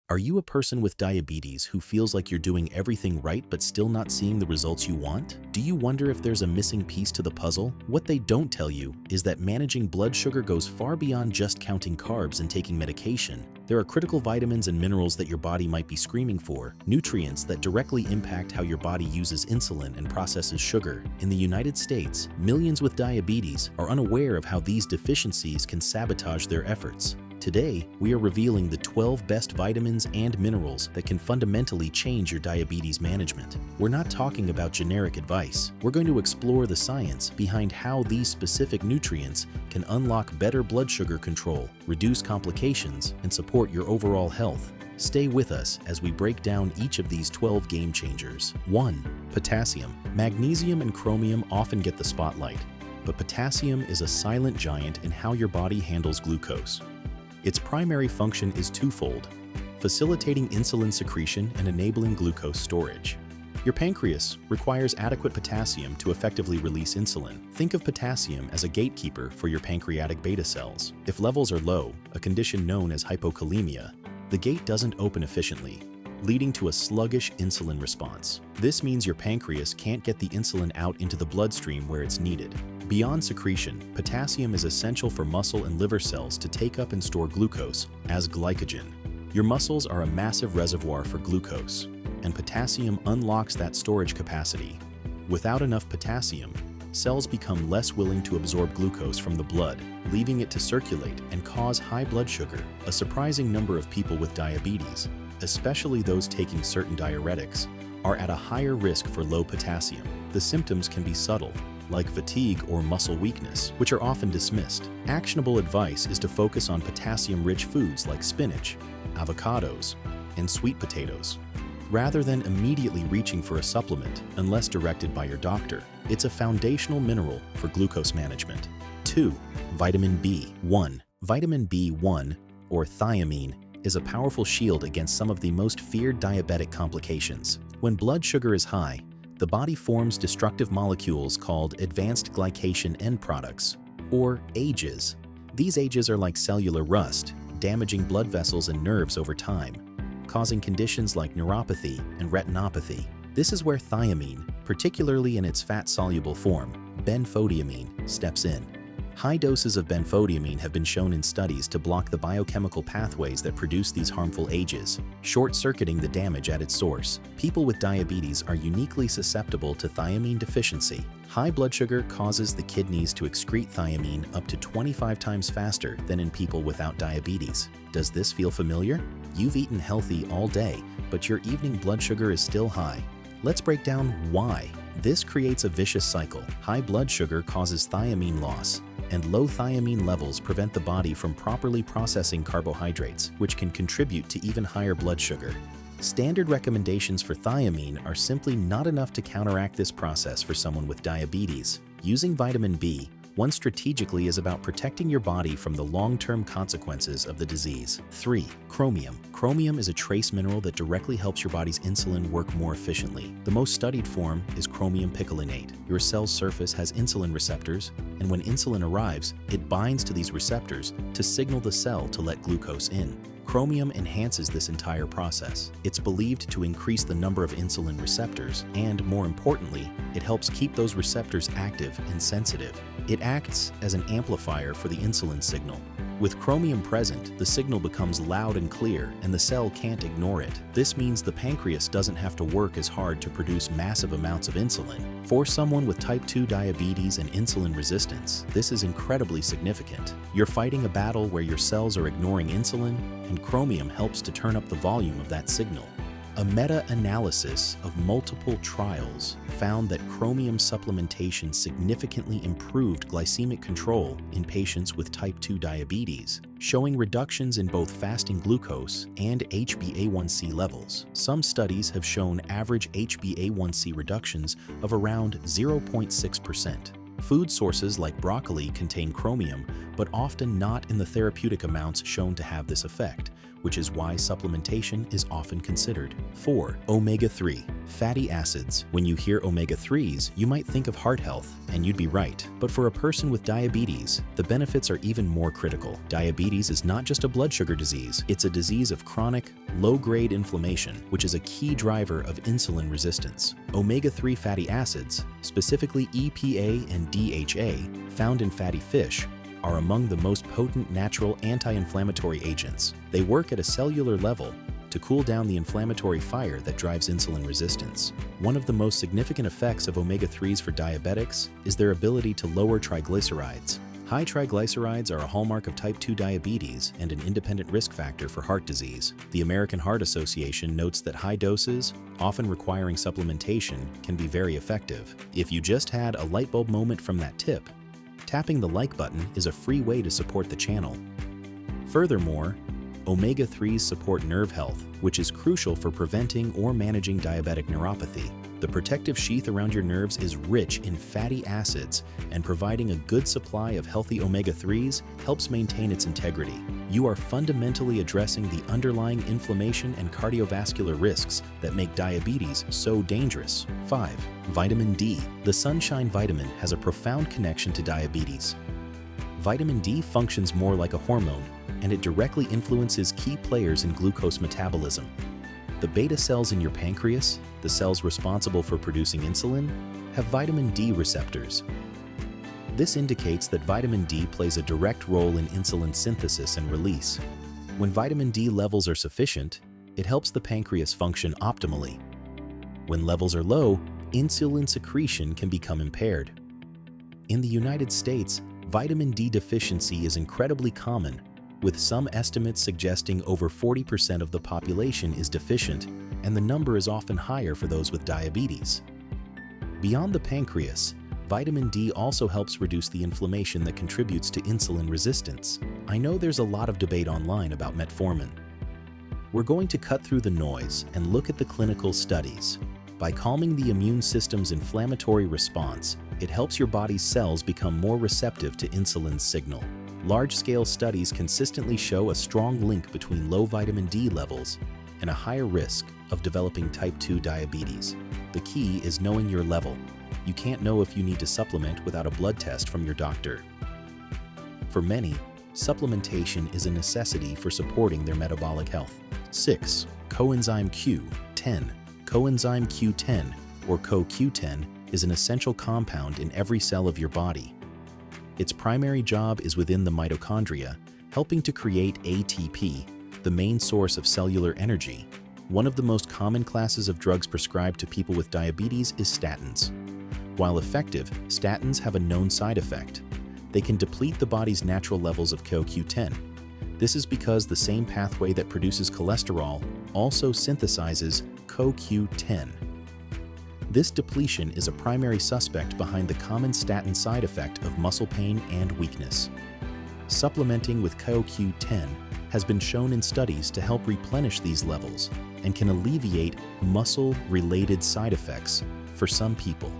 Are you a person with diabetes who feels like you're doing everything right but still not seeing the results you want? Do you wonder if there's a missing piece to the puzzle? What they don't tell you is that managing blood sugar goes far beyond just counting carbs and taking medication. There are critical vitamins and minerals that your body might be screaming for, nutrients that directly impact how your body uses insulin and processes sugar. In the United States, millions with diabetes are unaware of how these deficiencies can sabotage their efforts. Today, we are revealing the 12 best vitamins and minerals that can fundamentally change your diabetes management. We're not talking about generic advice. We're going to explore the science behind how these specific nutrients can unlock better blood sugar control, reduce complications, and support your overall health. Stay with us as we break down each of these 12 game changers. 1. Potassium. Magnesium and chromium often get the spotlight, but potassium is a silent giant in how your body handles glucose. Its primary function is twofold: facilitating insulin secretion and enabling glucose storage. Your pancreas requires adequate potassium to effectively release insulin. Think of potassium as a gatekeeper for your pancreatic beta cells. If levels are low, a condition known as hypokalemia, the gate doesn't open efficiently, leading to a sluggish insulin response. This means your pancreas can't get the insulin out into the bloodstream where it's needed. Beyond secretion, potassium is essential for muscle and liver cells to take up and store glucose as glycogen. Your muscles are a massive reservoir for glucose, and potassium unlocks that storage capacity. Without enough potassium, cells become less willing to absorb glucose from the blood, leaving it to circulate and cause high blood sugar. A surprising number of people with diabetes, especially those taking certain diuretics, are at a higher risk for low potassium. The symptoms can be subtle, like fatigue or muscle weakness, which are often dismissed. Actionable advice is to focus on potassium-rich foods like spinach, avocados, and sweet potatoes, rather than immediately reaching for a supplement unless directed by your doctor. It's a foundational mineral for glucose management. 2. Vitamin B1. Vitamin B1, or thiamine, is a powerful shield against some of the most feared diabetic complications. When blood sugar is high, the body forms destructive molecules called advanced glycation end products, or AGEs. These AGEs are like cellular rust, damaging blood vessels and nerves over time, causing conditions like neuropathy and retinopathy. This is where thiamine, particularly in its fat-soluble form, benfotiamine, steps in. High doses of benfotiamine have been shown in studies to block the biochemical pathways that produce these harmful AGEs, short-circuiting the damage at its source. People with diabetes are uniquely susceptible to thiamine deficiency. High blood sugar causes the kidneys to excrete thiamine up to 25 times faster than in people without diabetes. Does this feel familiar? You've eaten healthy all day, but your evening blood sugar is still high. Let's break down why. This creates a vicious cycle. High blood sugar causes thiamine loss, and low thiamine levels prevent the body from properly processing carbohydrates, which can contribute to even higher blood sugar. Standard recommendations for thiamine are simply not enough to counteract this process for someone with diabetes. Using vitamin B1 strategically is about protecting your body from the long-term consequences of the disease. 3. Chromium. Chromium is a trace mineral that directly helps your body's insulin work more efficiently. The most studied form is chromium picolinate. Your cell's surface has insulin receptors, and when insulin arrives, it binds to these receptors to signal the cell to let glucose in. Chromium enhances this entire process. It's believed to increase the number of insulin receptors, and more importantly, it helps keep those receptors active and sensitive. It acts as an amplifier for the insulin signal. With chromium present, the signal becomes loud and clear, and the cell can't ignore it. This means the pancreas doesn't have to work as hard to produce massive amounts of insulin. For someone with type 2 diabetes and insulin resistance, this is incredibly significant. You're fighting a battle where your cells are ignoring insulin, and chromium helps to turn up the volume of that signal. A meta-analysis of multiple trials found that chromium supplementation significantly improved glycemic control in patients with type 2 diabetes, showing reductions in both fasting glucose and HbA1c levels. Some studies have shown average HbA1c reductions of around 0.6%. Food sources like broccoli contain chromium, but often not in the therapeutic amounts shown to have this effect, which is why supplementation is often considered. 4. Omega-3 fatty acids. When you hear omega-3s, you might think of heart health, and you'd be right. But for a person with diabetes, the benefits are even more critical. Diabetes is not just a blood sugar disease, it's a disease of chronic, low-grade inflammation, which is a key driver of insulin resistance. Omega-3 fatty acids, specifically EPA and DHA, found in fatty fish, are among the most potent natural anti-inflammatory agents. They work at a cellular level to cool down the inflammatory fire that drives insulin resistance. One of the most significant effects of omega-3s for diabetics is their ability to lower triglycerides. High triglycerides are a hallmark of type 2 diabetes and an independent risk factor for heart disease. The American Heart Association notes that high doses, often requiring supplementation, can be very effective. If you just had a light bulb moment from that tip, tapping the like button is a free way to support the channel. Furthermore, omega-3s support nerve health, which is crucial for preventing or managing diabetic neuropathy. The protective sheath around your nerves is rich in fatty acids, and providing a good supply of healthy omega-3s helps maintain its integrity. You are fundamentally addressing the underlying inflammation and cardiovascular risks that make diabetes so dangerous. 5. Vitamin D. The sunshine vitamin has a profound connection to diabetes. Vitamin D functions more like a hormone, and it directly influences key players in glucose metabolism. The beta cells in your pancreas, the cells responsible for producing insulin, have vitamin D receptors. This indicates that vitamin D plays a direct role in insulin synthesis and release. When vitamin D levels are sufficient, it helps the pancreas function optimally. When levels are low, insulin secretion can become impaired. In the United States, vitamin D deficiency is incredibly common, with some estimates suggesting over 40% of the population is deficient, and the number is often higher for those with diabetes. Beyond the pancreas, vitamin D also helps reduce the inflammation that contributes to insulin resistance. I know there's a lot of debate online about metformin. We're going to cut through the noise and look at the clinical studies. By calming the immune system's inflammatory response, it helps your body's cells become more receptive to insulin's signal. Large-scale studies consistently show a strong link between low vitamin D levels and a higher risk of developing type 2 diabetes. The key is knowing your level. You can't know if you need to supplement without a blood test from your doctor. For many, supplementation is a necessity for supporting their metabolic health. 6. Coenzyme Q10. Coenzyme Q10, or CoQ10, is an essential compound in every cell of your body. Its primary job is within the mitochondria, helping to create ATP, the main source of cellular energy. One of the most common classes of drugs prescribed to people with diabetes is statins. While effective, statins have a known side effect. They can deplete the body's natural levels of CoQ10. This is because the same pathway that produces cholesterol also synthesizes CoQ10. This depletion is a primary suspect behind the common statin side effect of muscle pain and weakness. Supplementing with CoQ10 has been shown in studies to help replenish these levels and can alleviate muscle-related side effects for some people.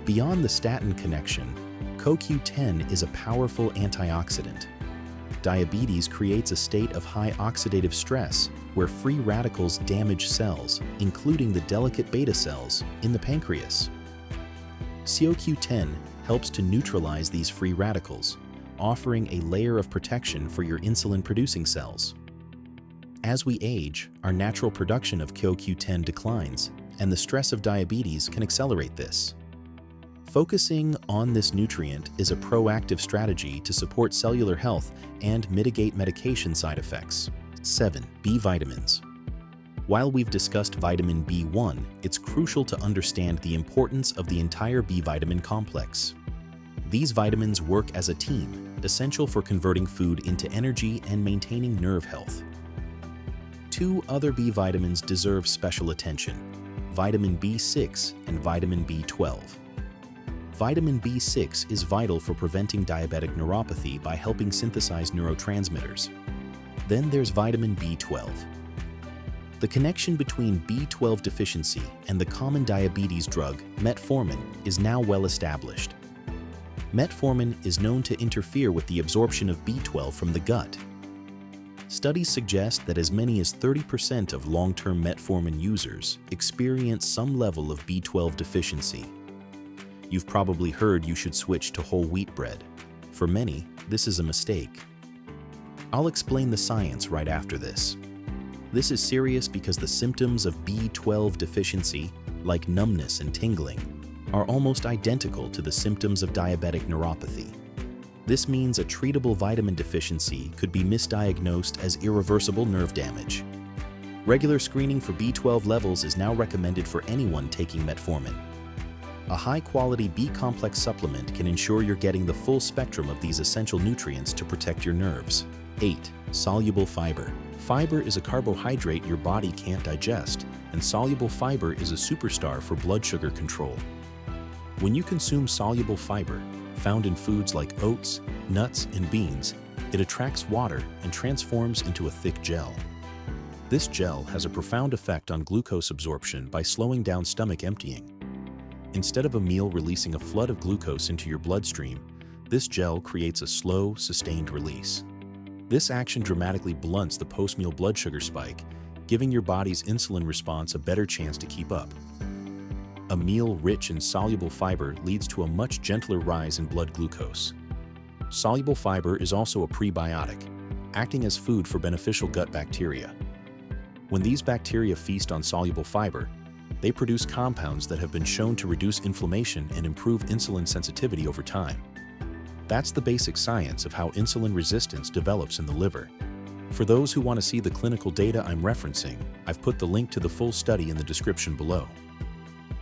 Beyond the statin connection, CoQ10 is a powerful antioxidant. Diabetes creates a state of high oxidative stress where free radicals damage cells, including the delicate beta cells in the pancreas. CoQ10 helps to neutralize these free radicals, offering a layer of protection for your insulin-producing cells. As we age, our natural production of CoQ10 declines, and the stress of diabetes can accelerate this. Focusing on this nutrient is a proactive strategy to support cellular health and mitigate medication side effects. 7. B vitamins. While we've discussed vitamin B1, it's crucial to understand the importance of the entire B vitamin complex. These vitamins work as a team, essential for converting food into energy and maintaining nerve health. 2 other B vitamins deserve special attention: vitamin B6 and vitamin B12. Vitamin B6 is vital for preventing diabetic neuropathy by helping synthesize neurotransmitters. Then there's vitamin B12. The connection between B12 deficiency and the common diabetes drug, metformin, is now well established. Metformin is known to interfere with the absorption of B12 from the gut. Studies suggest that as many as 30% of long-term metformin users experience some level of B12 deficiency. You've probably heard you should switch to whole wheat bread. For many, this is a mistake. I'll explain the science right after this. This is serious because the symptoms of B12 deficiency, like numbness and tingling, are almost identical to the symptoms of diabetic neuropathy. This means a treatable vitamin deficiency could be misdiagnosed as irreversible nerve damage. Regular screening for B12 levels is now recommended for anyone taking metformin. A high-quality B-complex supplement can ensure you're getting the full spectrum of these essential nutrients to protect your nerves. 8. Soluble fiber. Fiber is a carbohydrate your body can't digest, and soluble fiber is a superstar for blood sugar control. When you consume soluble fiber, found in foods like oats, nuts, and beans, it attracts water and transforms into a thick gel. This gel has a profound effect on glucose absorption by slowing down stomach emptying. Instead of a meal releasing a flood of glucose into your bloodstream, this gel creates a slow, sustained release. This action dramatically blunts the post-meal blood sugar spike, giving your body's insulin response a better chance to keep up. A meal rich in soluble fiber leads to a much gentler rise in blood glucose. Soluble fiber is also a prebiotic, acting as food for beneficial gut bacteria. When these bacteria feast on soluble fiber, they produce compounds that have been shown to reduce inflammation and improve insulin sensitivity over time. That's the basic science of how insulin resistance develops in the liver. For those who want to see the clinical data I'm referencing, I've put the link to the full study in the description below.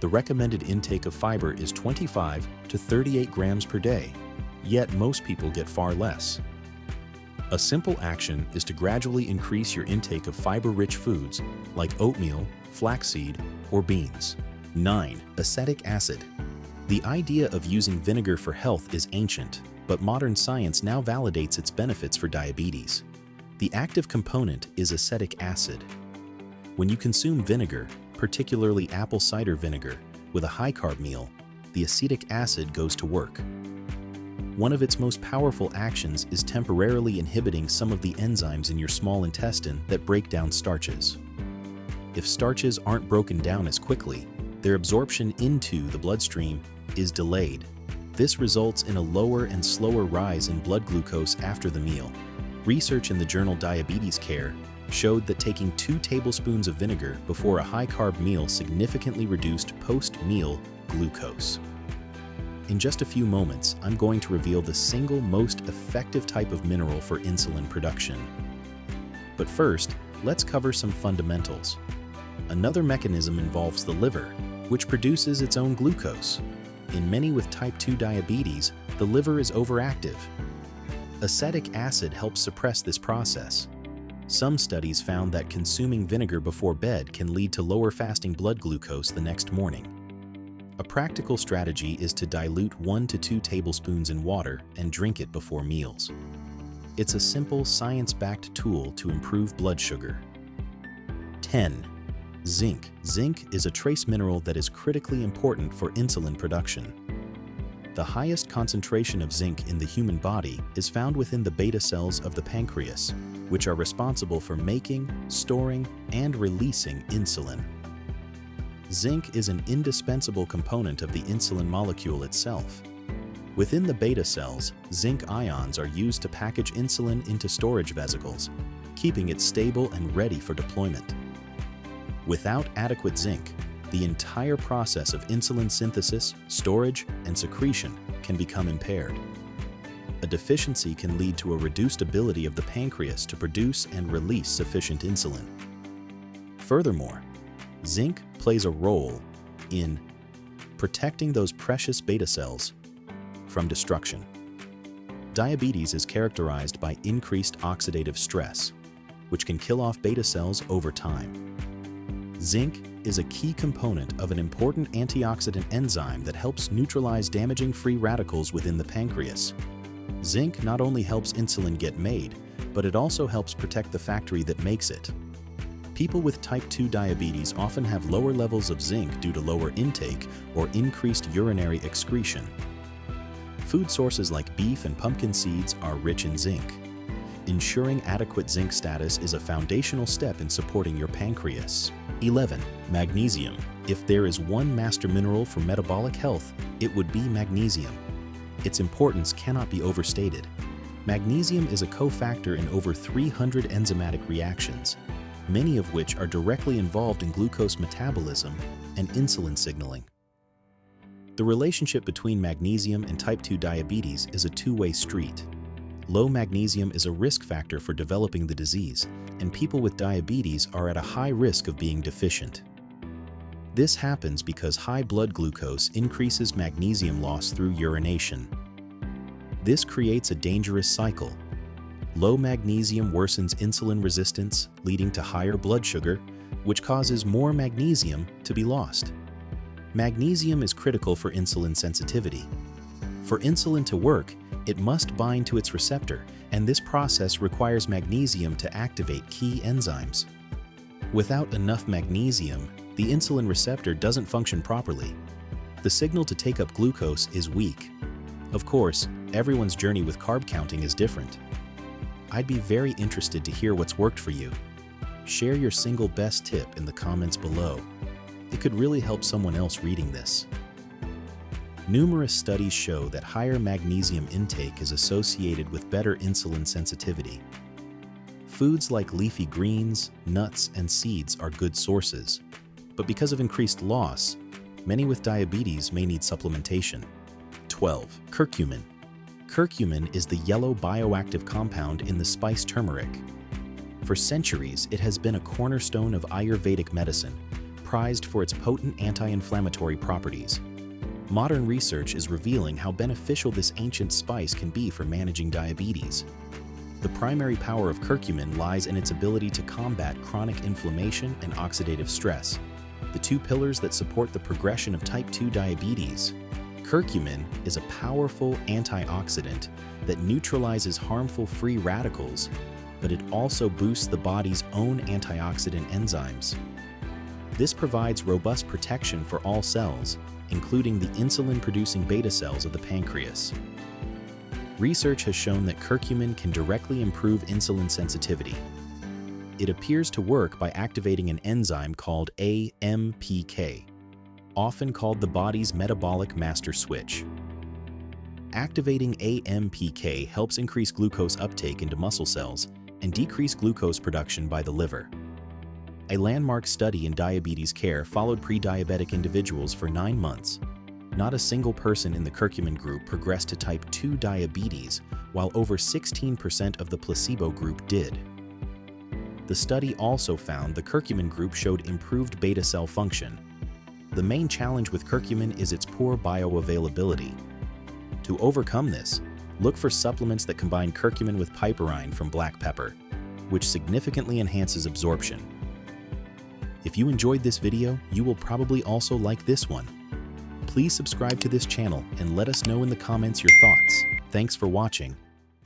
The recommended intake of fiber is 25 to 38 grams per day, yet most people get far less. A simple action is to gradually increase your intake of fiber-rich foods like oatmeal, flaxseed, or beans. 9. Acetic acid. The idea of using vinegar for health is ancient, but modern science now validates its benefits for diabetes. The active component is acetic acid. When you consume vinegar, particularly apple cider vinegar, with a high-carb meal, the acetic acid goes to work. One of its most powerful actions is temporarily inhibiting some of the enzymes in your small intestine that break down starches. If starches aren't broken down as quickly, their absorption into the bloodstream is delayed. This results in a lower and slower rise in blood glucose after the meal. Research in the journal Diabetes Care showed that taking 2 tablespoons of vinegar before a high-carb meal significantly reduced post-meal glucose. In just a few moments, I'm going to reveal the single most effective type of mineral for insulin production. But first, let's cover some fundamentals. Another mechanism involves the liver, which produces its own glucose. In many with type 2 diabetes, the liver is overactive. Acetic acid helps suppress this process. Some studies found that consuming vinegar before bed can lead to lower fasting blood glucose the next morning. A practical strategy is to dilute 1 to 2 tablespoons in water and drink it before meals. It's a simple, science-backed tool to improve blood sugar. 10. Zinc. Zinc is a trace mineral that is critically important for insulin production. The highest concentration of zinc in the human body is found within the beta cells of the pancreas, which are responsible for making, storing, and releasing insulin. Zinc is an indispensable component of the insulin molecule itself. Within the beta cells, zinc ions are used to package insulin into storage vesicles, keeping it stable and ready for deployment. Without adequate zinc, the entire process of insulin synthesis, storage, and secretion can become impaired. A deficiency can lead to a reduced ability of the pancreas to produce and release sufficient insulin. Furthermore, zinc plays a role in protecting those precious beta cells from destruction. Diabetes is characterized by increased oxidative stress, which can kill off beta cells over time. Zinc is a key component of an important antioxidant enzyme that helps neutralize damaging free radicals within the pancreas. Zinc not only helps insulin get made, but it also helps protect the factory that makes it. People with type 2 diabetes often have lower levels of zinc due to lower intake or increased urinary excretion. Food sources like beef and pumpkin seeds are rich in zinc. Ensuring adequate zinc status is a foundational step in supporting your pancreas. 11. Magnesium. If there is one master mineral for metabolic health, it would be magnesium. Its importance cannot be overstated. Magnesium is a cofactor in over 300 enzymatic reactions, many of which are directly involved in glucose metabolism and insulin signaling. The relationship between magnesium and type 2 diabetes is a two-way street. Low magnesium is a risk factor for developing the disease, and people with diabetes are at a high risk of being deficient. This happens because high blood glucose increases magnesium loss through urination. This creates a dangerous cycle. Low magnesium worsens insulin resistance, leading to higher blood sugar, which causes more magnesium to be lost. Magnesium is critical for insulin sensitivity. For insulin to work, it must bind to its receptor, and this process requires magnesium to activate key enzymes. Without enough magnesium, the insulin receptor doesn't function properly. The signal to take up glucose is weak. Of course, everyone's journey with carb counting is different. I'd be very interested to hear what's worked for you. Share your single best tip in the comments below. It could really help someone else reading this. Numerous studies show that higher magnesium intake is associated with better insulin sensitivity. Foods like leafy greens, nuts, and seeds are good sources, but because of increased loss, many with diabetes may need supplementation. 12. Curcumin. Curcumin is the yellow bioactive compound in the spice turmeric. For centuries, it has been a cornerstone of Ayurvedic medicine, prized for its potent anti-inflammatory properties. Modern research is revealing how beneficial this ancient spice can be for managing diabetes. The primary power of curcumin lies in its ability to combat chronic inflammation and oxidative stress, the two pillars that support the progression of type 2 diabetes. Curcumin is a powerful antioxidant that neutralizes harmful free radicals, but it also boosts the body's own antioxidant enzymes. This provides robust protection for all cells, including the insulin-producing beta cells of the pancreas. Research has shown that curcumin can directly improve insulin sensitivity. It appears to work by activating an enzyme called AMPK, often called the body's metabolic master switch. Activating AMPK helps increase glucose uptake into muscle cells and decrease glucose production by the liver. A landmark study in diabetes care followed pre-diabetic individuals for 9 months. Not a single person in the curcumin group progressed to type 2 diabetes, while over 16% of the placebo group did. The study also found the curcumin group showed improved beta cell function. The main challenge with curcumin is its poor bioavailability. To overcome this, look for supplements that combine curcumin with piperine from black pepper, which significantly enhances absorption. If you enjoyed this video, you will probably also like this one. Please subscribe to this channel and let us know in the comments your thoughts. Thanks for watching.